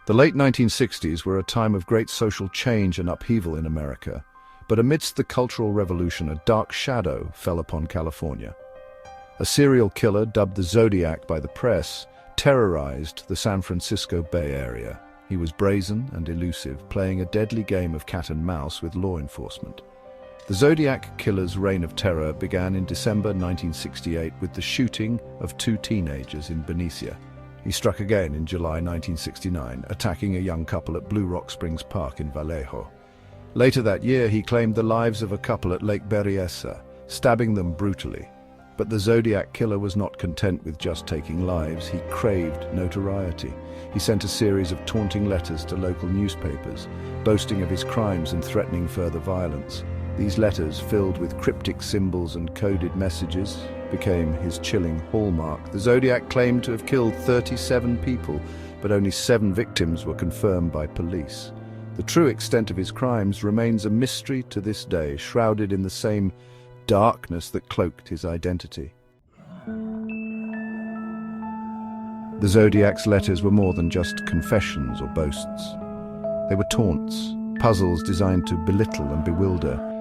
The late 1960s were a time of great social change and upheaval in America, but amidst the Cultural Revolution, a dark shadow fell upon California. A serial killer, dubbed the Zodiac by the press, terrorized the San Francisco Bay Area. He was brazen and elusive, playing a deadly game of cat and mouse with law enforcement. The Zodiac killer's reign of terror began in December 1968 with the shooting of two teenagers in Benicia. He struck again in July 1969, attacking a young couple at Blue Rock Springs Park in Vallejo. Later that year, he claimed the lives of a couple at Lake Berryessa, stabbing them brutally. But the Zodiac killer was not content with just taking lives. He craved notoriety. He sent a series of taunting letters to local newspapers, boasting of his crimes and threatening further violence. These letters, filled with cryptic symbols and coded messages, became his chilling hallmark. The Zodiac claimed to have killed 37 people, but only 7 victims were confirmed by police. The true extent of his crimes remains a mystery to this day, shrouded in the same darkness that cloaked his identity. The Zodiac's letters were more than just confessions or boasts. They were taunts, puzzles designed to belittle and bewilder.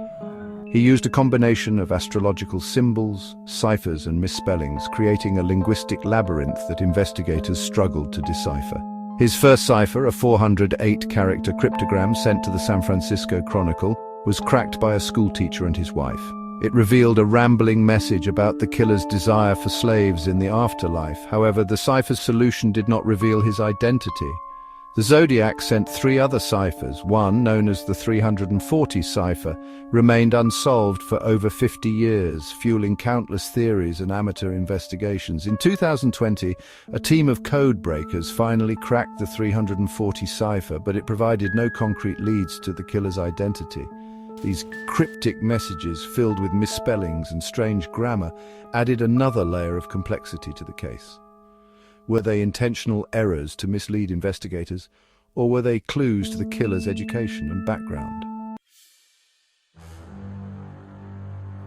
He used a combination of astrological symbols, ciphers and misspellings, creating a linguistic labyrinth that investigators struggled to decipher. His first cipher, a 408-character cryptogram sent to the San Francisco Chronicle, was cracked by a schoolteacher and his wife. It revealed a rambling message about the killer's desire for slaves in the afterlife. However, the cipher's solution did not reveal his identity. The Zodiac sent 3 other ciphers. One, known as the 340 cipher, remained unsolved for over 50 years, fueling countless theories and amateur investigations. In 2020, a team of code breakers finally cracked the 340 cipher, but it provided no concrete leads to the killer's identity. These cryptic messages, filled with misspellings and strange grammar, added another layer of complexity to the case. Were they intentional errors to mislead investigators, or were they clues to the killer's education and background?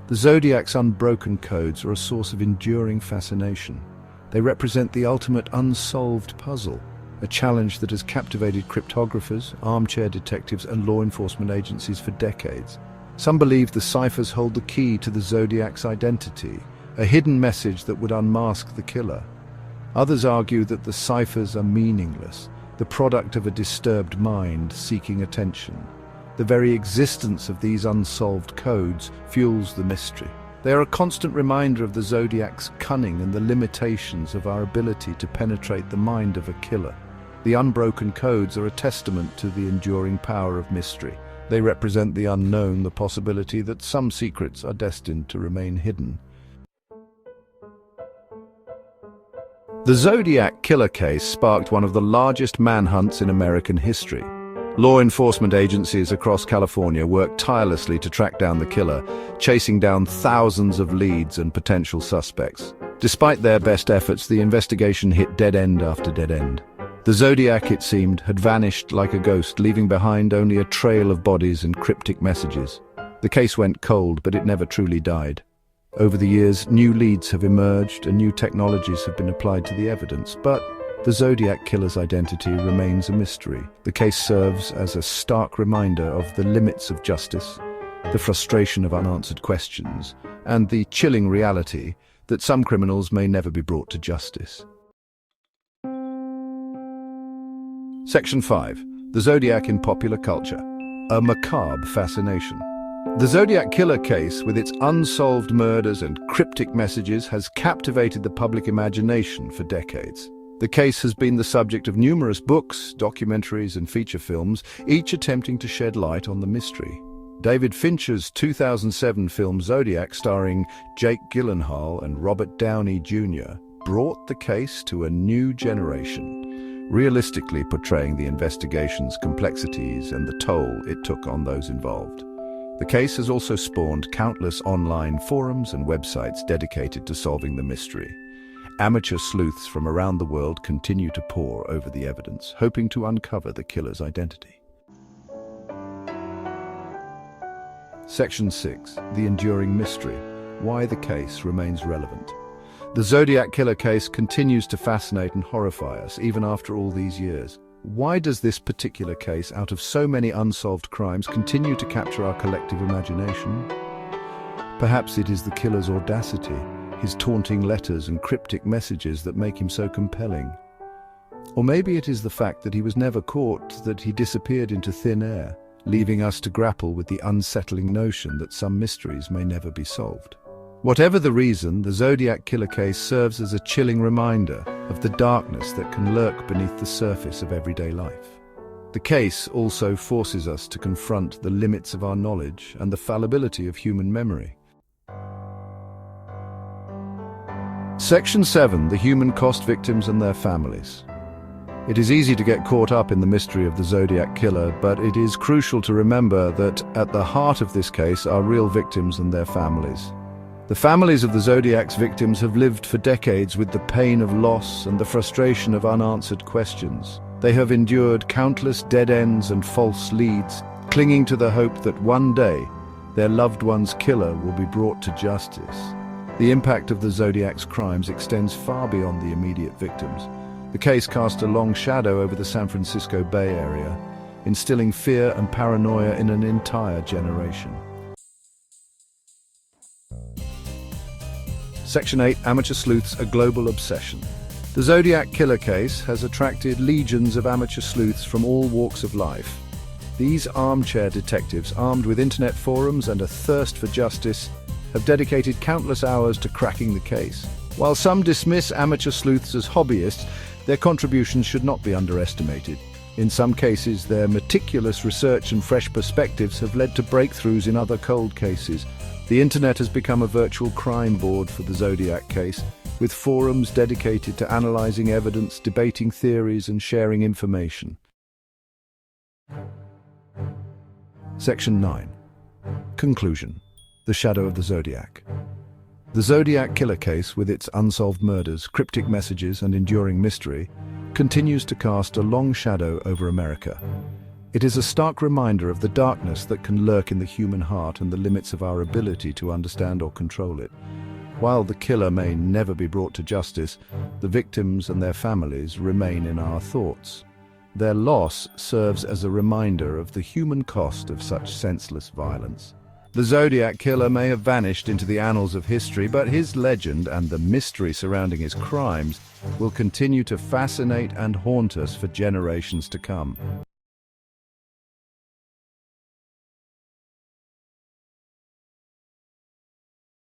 The Zodiac's unbroken codes are a source of enduring fascination. They represent the ultimate unsolved puzzle, a challenge that has captivated cryptographers, armchair detectives, and law enforcement agencies for decades. Some believe the ciphers hold the key to the Zodiac's identity, a hidden message that would unmask the killer. Others argue that the ciphers are meaningless, the product of a disturbed mind seeking attention. The very existence of these unsolved codes fuels the mystery. They are a constant reminder of the Zodiac's cunning and the limitations of our ability to penetrate the mind of a killer. The unbroken codes are a testament to the enduring power of mystery. They represent the unknown, the possibility that some secrets are destined to remain hidden. The Zodiac killer case sparked one of the largest manhunts in American history. Law enforcement agencies across California worked tirelessly to track down the killer, chasing down thousands of leads and potential suspects. Despite their best efforts, the investigation hit dead end after dead end. The Zodiac, it seemed, had vanished like a ghost, leaving behind only a trail of bodies and cryptic messages. The case went cold, but it never truly died. Over the years, new leads have emerged and new technologies have been applied to the evidence, but the Zodiac killer's identity remains a mystery. The case serves as a stark reminder of the limits of justice, the frustration of unanswered questions, and the chilling reality that some criminals may never be brought to justice. Section 5. The Zodiac in popular culture. A macabre fascination. The Zodiac killer case, with its unsolved murders and cryptic messages, has captivated the public imagination for decades. The case has been the subject of numerous books, documentaries, and feature films, each attempting to shed light on the mystery. David Fincher's 2007 film Zodiac, starring Jake Gyllenhaal and Robert Downey Jr., brought the case to a new generation, realistically portraying the investigation's complexities and the toll it took on those involved. The case has also spawned countless online forums and websites dedicated to solving the mystery. Amateur sleuths from around the world continue to pore over the evidence, hoping to uncover the killer's identity. Section 6. The enduring mystery. Why the case remains relevant. The Zodiac killer case continues to fascinate and horrify us even after all these years. Why does this particular case, out of so many unsolved crimes, continue to capture our collective imagination? Perhaps it is the killer's audacity, his taunting letters and cryptic messages that make him so compelling. Or maybe it is the fact that he was never caught, that he disappeared into thin air, leaving us to grapple with the unsettling notion that some mysteries may never be solved. Whatever the reason, the Zodiac killer case serves as a chilling reminder of the darkness that can lurk beneath the surface of everyday life. The case also forces us to confront the limits of our knowledge and the fallibility of human memory. Section 7. The human cost: victims and their families. It is easy to get caught up in the mystery of the Zodiac killer, but it is crucial to remember that at the heart of this case are real victims and their families. The families of the Zodiac's victims have lived for decades with the pain of loss and the frustration of unanswered questions. They have endured countless dead ends and false leads, clinging to the hope that one day their loved one's killer will be brought to justice. The impact of the Zodiac's crimes extends far beyond the immediate victims. The case cast a long shadow over the San Francisco Bay Area, instilling fear and paranoia in an entire generation. Section 8. Amateur sleuths: a global obsession. The Zodiac killer case has attracted legions of amateur sleuths from all walks of life. These armchair detectives, armed with internet forums and a thirst for justice, have dedicated countless hours to cracking the case. While some dismiss amateur sleuths as hobbyists, their contributions should not be underestimated. In some cases, their meticulous research and fresh perspectives have led to breakthroughs in other cold cases. The internet has become a virtual crime board for the Zodiac case, with forums dedicated to analyzing evidence, debating theories, and sharing information. Section 9. Conclusion. The shadow of the Zodiac. The Zodiac killer case, with its unsolved murders, cryptic messages, and enduring mystery, continues to cast a long shadow over America. It is a stark reminder of the darkness that can lurk in the human heart and the limits of our ability to understand or control it. While the killer may never be brought to justice, the victims and their families remain in our thoughts. Their loss serves as a reminder of the human cost of such senseless violence. The Zodiac killer may have vanished into the annals of history, but his legend and the mystery surrounding his crimes will continue to fascinate and haunt us for generations to come.